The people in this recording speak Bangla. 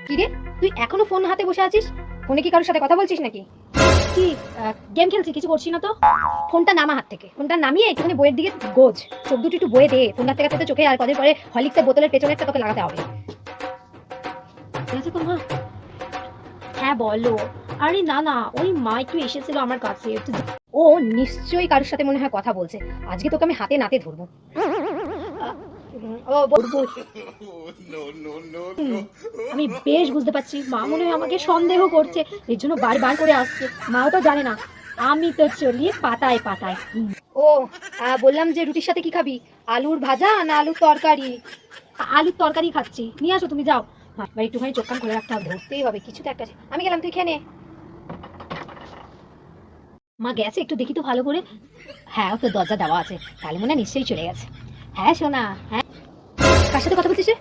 কি রে, তুই এখনো ফোন হাতে বসে আছিস? ফোনে কি কারোর সাথে কথা বলছিস নাকি? কি গেম খেলছি? কিছু করছি না তো। ফোনটা নামা হাত থেকে, ফোনটা নামিয়ে একটুখানি বইয়ের দিকে গোজ, চোখ দুটো একটু বয়ে দে। ফোন হাত থেকে চোখে আর কদিন পরে হরলিক্সের বোতলের পেছনে একটা তোকে লাগাতে হবে। ঠিক আছে তো মা? হ্যাঁ বলো। আরে না না, ওই মা একটু এসেছিল আমার কাছে। ও নিশ্চয়ই কারোর সাথে মনে হয় কথা বলছে। আজকে তোকে আমি হাতে নাতে ধরবো। ও বলবো। আমি বেশ বুঝতে পারছি মা মনে হয় আমাকে সন্দেহ করছে, এর জন্য বারবার করে আসছে। মাও তো জানে না আমি তো চলি পাতায় পাতায়। ও বললাম যে রুটির সাথে কি খাবি? আলুর ভাজা না আলুর তরকারি? আলুর তরকারি খাচ্ছি, নিয়ে আসো তুমি, যাও। হ্যাঁ, এবার একটুখানি চোখ কান খুলে রাখতে হবে, ধরতেই হবে কিছু তো একটা। আমি গেলাম, তুই খেয়ে নে। মা গেছে, একটু দেখি তো ভালো করে। হ্যাঁ, তো দরজা দেওয়া আছে, তাহলে মনে হয় নিশ্চয়ই চলে গেছে। হ্যাঁ সোনা, হ্যাঁ। কার সাথে কথা বলছিস রে?